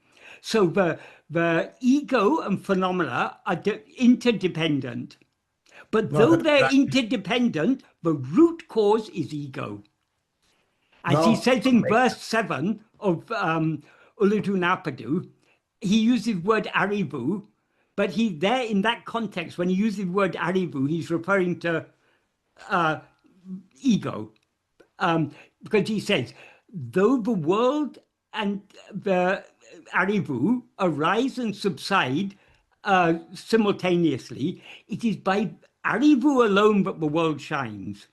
So the ego and phenomena are interdependent. But no, though that's they're exactly. interdependent, the root cause is ego. As he No, says in verse 7 of Ulutu Napadu, he uses the word arivu, but he there in that context, when he uses the word arivu, he's referring to ego. Because he says, though the world and the arivu arise and subside simultaneously, it is by arivu alone that the world shines.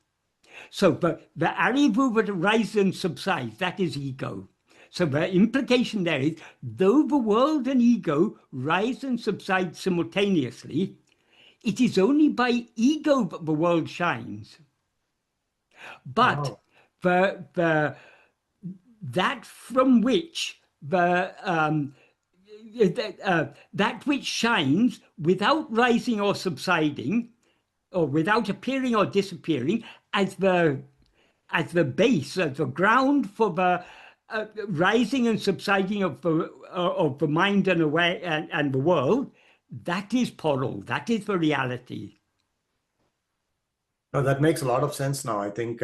So the arivu that arises and subsides, that is ego. So the implication there is, though the world and ego rise and subside simultaneously, it is only by ego that the world shines. But oh, the that from which that which shines without rising or subsiding, or without appearing or disappearing, as the base, as the ground for the rising and subsiding of the mind and aware and the world, that is Poro, that is the reality. no, that makes a lot of sense now. I think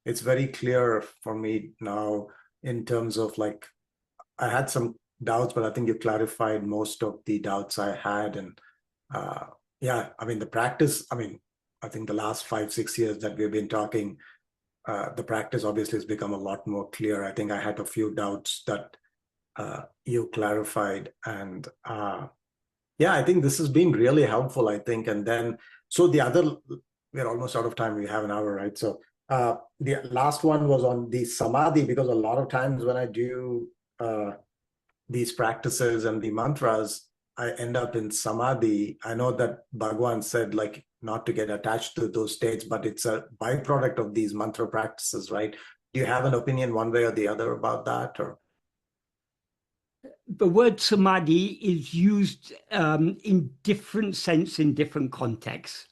it's very clear for me now in terms of like, I had some doubts, but I think you clarified most of the doubts I had. And uh, yeah, I mean, the practice, I mean, I think the last 5, 6 years that we've been talking, the practice obviously has become a lot more clear. I think I had a few doubts that you clarified. And yeah, I think this has been really helpful, I think. And then, so the other, we're almost out of time. We have an hour, right? So the last one was on the Samadhi, because a lot of times when I do these practices and the mantras, I end up in Samadhi. I know that Bhagwan said, like, not to get attached to those states, but it's a byproduct of these mantra practices, right? Do you have an opinion one way or the other about that? Or the word samadhi is used in different sense in different contexts.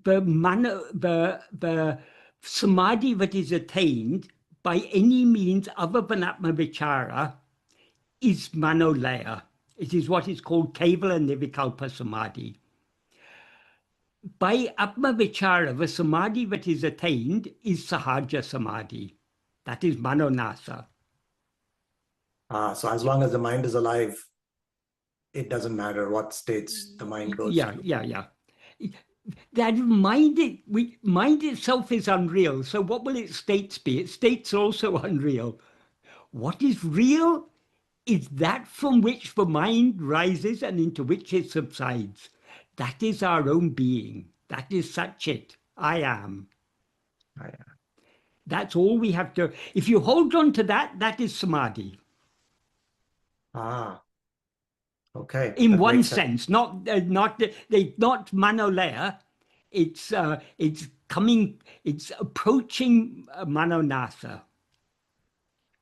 The samadhi that is attained by any means other than Atma-vichara is manolaya. It is what is called kevala nirvikalpa samadhi. By Atma-vichara, the samadhi that is attained is sahaja samadhi. That is manonasa. So as long as the mind is alive, it doesn't matter what states the mind goes to. Yeah. That mind itself is unreal. So what will its states be? Its states are also unreal. What is real is that from which the mind rises and into which it subsides. That is our own being. That is Satchit. I am. That's all we have to. If you hold on to that, that is samadhi. Okay. In one sense, not manolaya. It's approaching manonasa.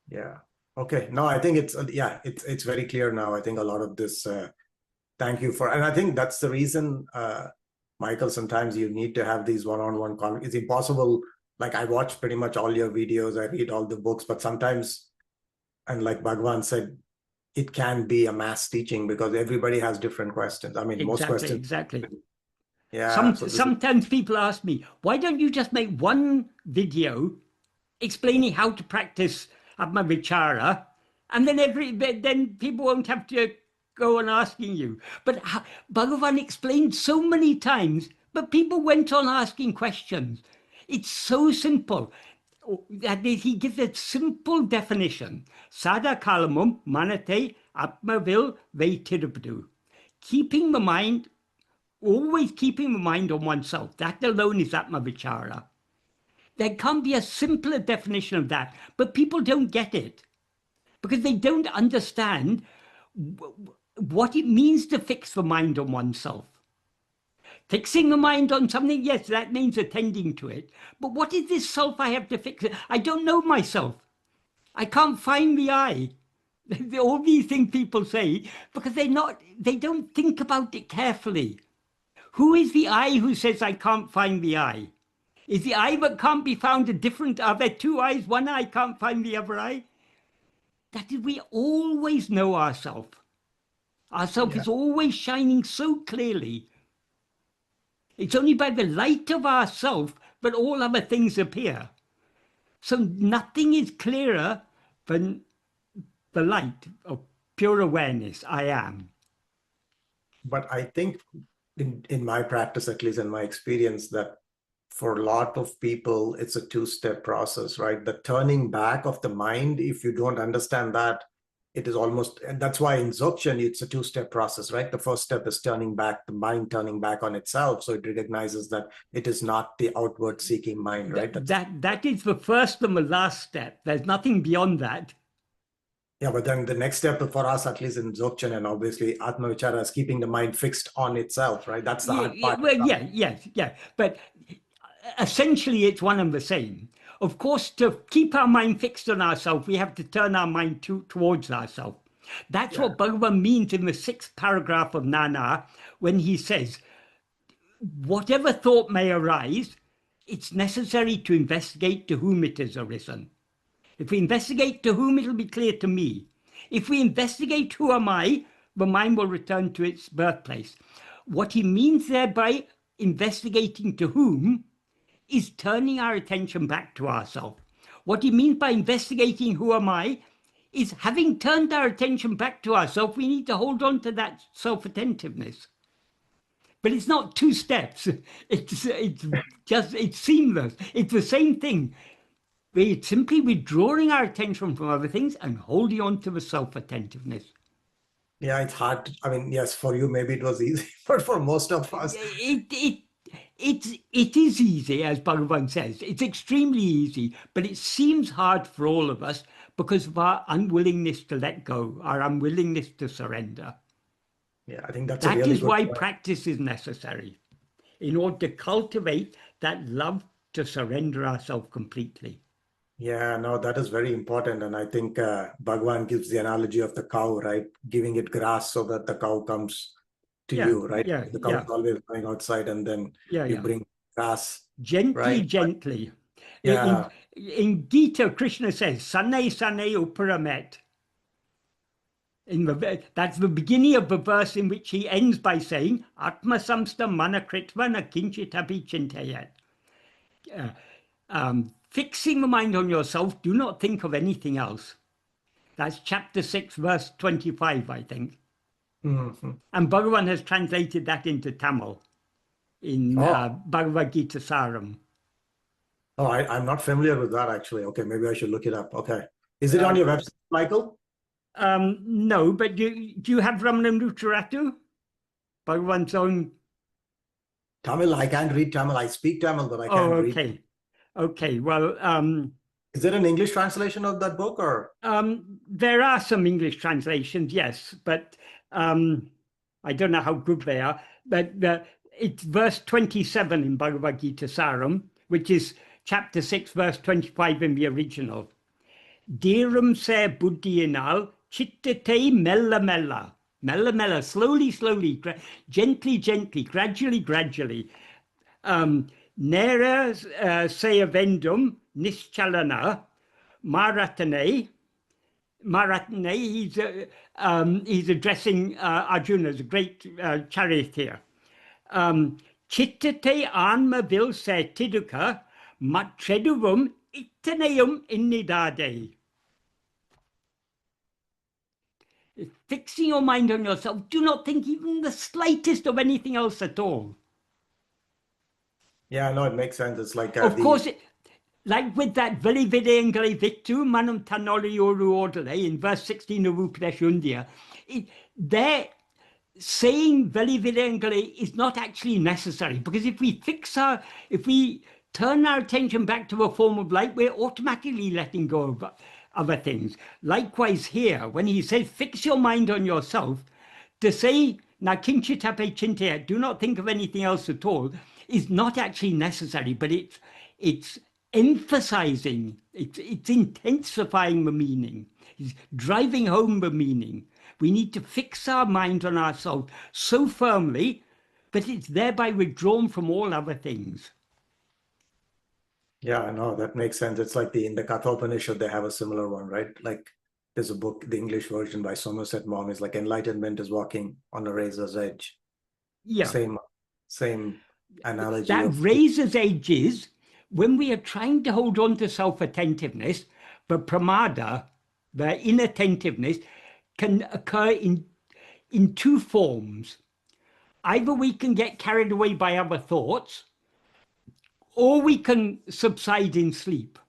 Yeah. Okay. No, I think it's very clear now. I think a lot of this. Thank you for, and I think that's the reason, Michael. Sometimes you need to have these one-on-one conversations. It's impossible. Like I watch pretty much all your videos, I read all the books, but sometimes, and like Bhagavan said, it can be a mass teaching because everybody has different questions. I mean, most questions. Exactly. Yeah. Sometimes people ask me, why don't you just make one video explaining how to practice Atma-vichara, and then people won't have to go on asking you. But Bhagavan explained so many times, but people went on asking questions. It's so simple. That is, he gives a simple definition. Sada kalamum manate atmavil veitirabdu. Keeping the mind, always keeping the mind on oneself. That alone is Atma-vichara. There can't be a simpler definition of that, but people don't get it because they don't understand what it means to fix the mind on oneself. Fixing the mind on something, yes, that means attending to it. But what is this self I have to fix? I don't know myself. I can't find the I. All these things people say because they don't think about it carefully. Who is the I who says I can't find the I? Is the I that can't be found a different? Are there two eyes? One eye can't find the other eye? That is, we always know ourselves. Ourself is always shining so clearly. It's only by the light of ourself that all other things appear. So nothing is clearer than the light of pure awareness, I am. But I think in my practice, at least in my experience, that for a lot of people, it's a two-step process, right? The turning back of the mind, if you don't understand that, it is almost, and that's why in Dzogchen, it's a two-step process, right? The first step is turning back, the mind turning back on itself. So it recognizes that it is not the outward seeking mind, right? That is the first and the last step. There's nothing beyond that. Yeah, but then the next step for us, at least in Dzogchen and obviously Atma-vichara, is keeping the mind fixed on itself, right? That's the hard part. Well, yeah. But essentially, it's one and the same. Of course, to keep our mind fixed on ourselves, we have to turn our mind towards ourselves. That's what Bhagavan means in the 6th paragraph of Nana when he says, whatever thought may arise, it's necessary to investigate to whom it has arisen. If we investigate to whom, it'll be clear to me. If we investigate who am I, the mind will return to its birthplace. What he means there by investigating to whom is turning our attention back to ourselves. What he means by investigating who am I is having turned our attention back to ourselves, we need to hold on to that self-attentiveness. But it's not two steps. It's seamless. It's the same thing. We're simply withdrawing our attention from other things and holding on to the self-attentiveness. Yeah, it's hard. I mean, yes, for you, maybe it was easy, but for most of us. It is easy, as Bhagavan says. It's extremely easy, but it seems hard for all of us because of our unwillingness to let go, our unwillingness to surrender. Yeah, I think that's that a really is good why point. Practice is necessary, in order to cultivate that love to surrender ourselves completely. Yeah, no, that is very important. And I think Bhagavan gives the analogy of the cow, right? Giving it grass so that the cow comes to Yeah, you, right? yeah, The cow yeah, is always going outside and then yeah, you yeah. bring grass, Gently, right? gently. In, Yeah. in Gita, Krishna says, Sane Sane Uparamet. That's the beginning of the verse in which he ends by saying, Atma-samsta manakritva na kinchit api chintayat. Fixing the mind on yourself, do not think of anything else. That's chapter 6, verse 25, I think. Mhm. And Bhagavan has translated that into Tamil in Oh, Bhagavad Gita Saram. oh, I'm not familiar with that actually. Okay, maybe I should look it up. Okay. Is it Uh, on your website, Michael? no, but do you have Ramana Nutaratu? Bhagavan's own. Tamil, I can't read Tamil. I speak Tamil, but I Oh, can't read. okay. Okay, well, Is there an English translation of that book or? there are some English translations, yes, but I don't know how good they are. But it's verse 27 in Bhagavad Gita Saram, which is chapter 6, verse 25 in the original. Dhiram se buddhiinal chittate mella mella. Mella mella, slowly, slowly, gently, gently, gradually, gradually. Nera sevendum nischalana maratane. He's addressing Arjuna as a great charioteer. Chittate anma se tiduka matreduvum ittaneyum innidade. Fixing your mind on yourself, do not think even the slightest of anything else at all. Yeah, no, it makes sense. It's like Of course, like with that Veli Videngale Victu, Manam Tanoli Oru Ordale in verse 16 of Upadeshundia, they're saying Veli Videngale is not actually necessary, because if we turn our attention back to a form of light, we're automatically letting go of other things. Likewise here, when he says, fix your mind on yourself, to say, na kinchitape chintea, do not think of anything else at all, is not actually necessary, but it's emphasizing, it's intensifying the meaning, it's driving home the meaning. We need to fix our mind on ourselves so firmly that it's thereby withdrawn from all other things. yeah, no, that makes sense. It's like in the Kathopanishad, they have a similar one, right? Like there's a book, the English version by Somerset Maugham is like enlightenment is walking on a razor's edge. Yeah, Same analogy that of razor's edge is when we are trying to hold on to self-attentiveness, the pramada, the inattentiveness, can occur in two forms. Either we can get carried away by other thoughts, or we can subside in sleep.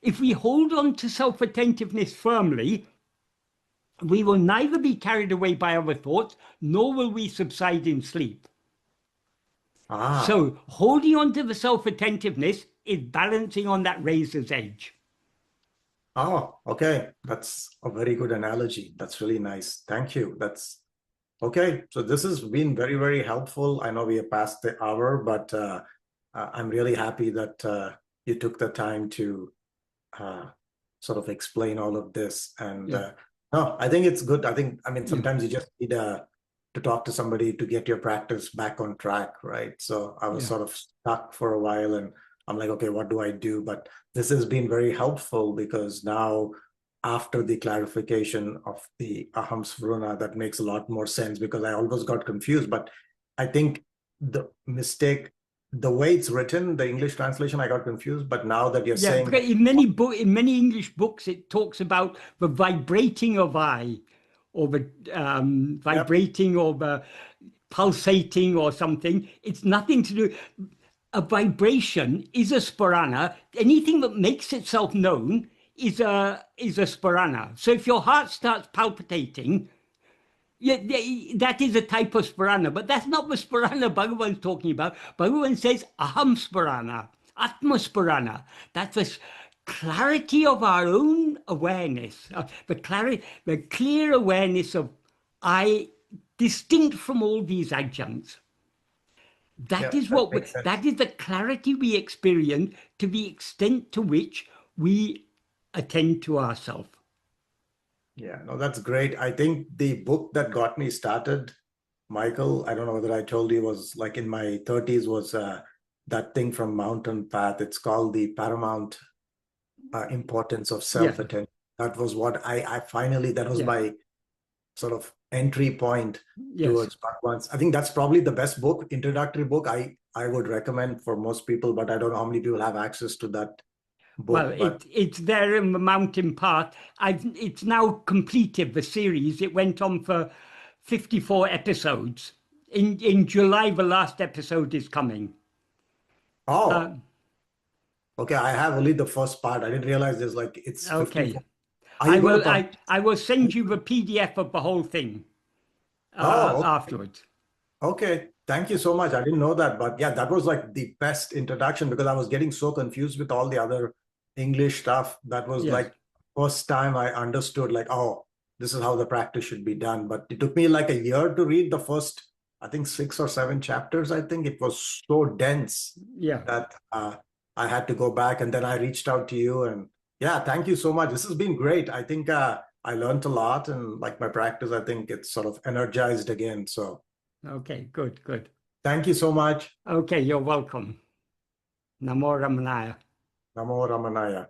If we hold on to self-attentiveness firmly, we will neither be carried away by other thoughts, nor will we subside in sleep. ah, So holding on to the self-attentiveness is balancing on that razor's edge. oh, okay. That's a very good analogy. That's really nice. Thank you. That's okay. So this has been very, very helpful. I know we are past the hour, but I'm really happy that you took the time to sort of explain all of this. And Yeah, no, I think it's good. I mean, yeah, sometimes you just need to talk to somebody to get your practice back on track, right? So I was yeah. sort of stuck for a while and I'm like, okay, what do I do? But this has been very helpful because now after the clarification of the aham-sphurana, that makes a lot more sense because I always got confused. But I think the mistake, the way it's written, the English translation, I got confused. But now that you're Yeah, saying, because in many English books, it talks about the vibrating of I, or the yep, vibrating or the pulsating or something. It's nothing to do. A vibration is a sphurana. Anything that makes itself known is a sphurana. So if your heart starts palpitating, yeah, that is a type of sphurana, but that's not the sphurana Bhagavan's talking about. Bhagavan says aham-sphurana, atma-sphurana. That's the clarity of our own awareness, the clear awareness of I, distinct from all these adjuncts. That yeah, is that makes sense. that is the clarity we experience to the extent to which we attend to ourselves. Yeah, no, that's great. I think the book that got me started, Michael, I don't know whether I told you, was like in my 30s, was that thing from Mountain Path. It's called The Paramount Importance of Yeah. Self-Attention. That was what I finally, that was Yeah. my sort of entry point Yes. towards Bhagavan's. I think that's probably the best book, introductory book I would recommend for most people, but I don't know how many people have access to that book. Well, it's there in the Mountain Path. It's now completed, the series. It went on for 54 episodes. In July, the last episode is coming. Oh, okay. I have only the first part. I didn't realize there's like it's 54. Okay. Are you going to I will send you the PDF of the whole thing okay. afterwards. Okay. Thank you so much. I didn't know that, but yeah, that was like the best introduction because I was getting so confused with all the other English stuff. That was Yes. like first time I understood like, oh, this is how the practice should be done. But it took me like a year to read the first, I think 6 or 7 chapters. I think it was so dense Yeah. that I had to go back, and then I reached out to you, and yeah, thank you so much. This has been great. I think I learned a lot, and like my practice, I think it's sort of energized again. So Okay, good, good. thank you so much. Okay, you're welcome. Namo Ramanaya. Namo Ramanaya.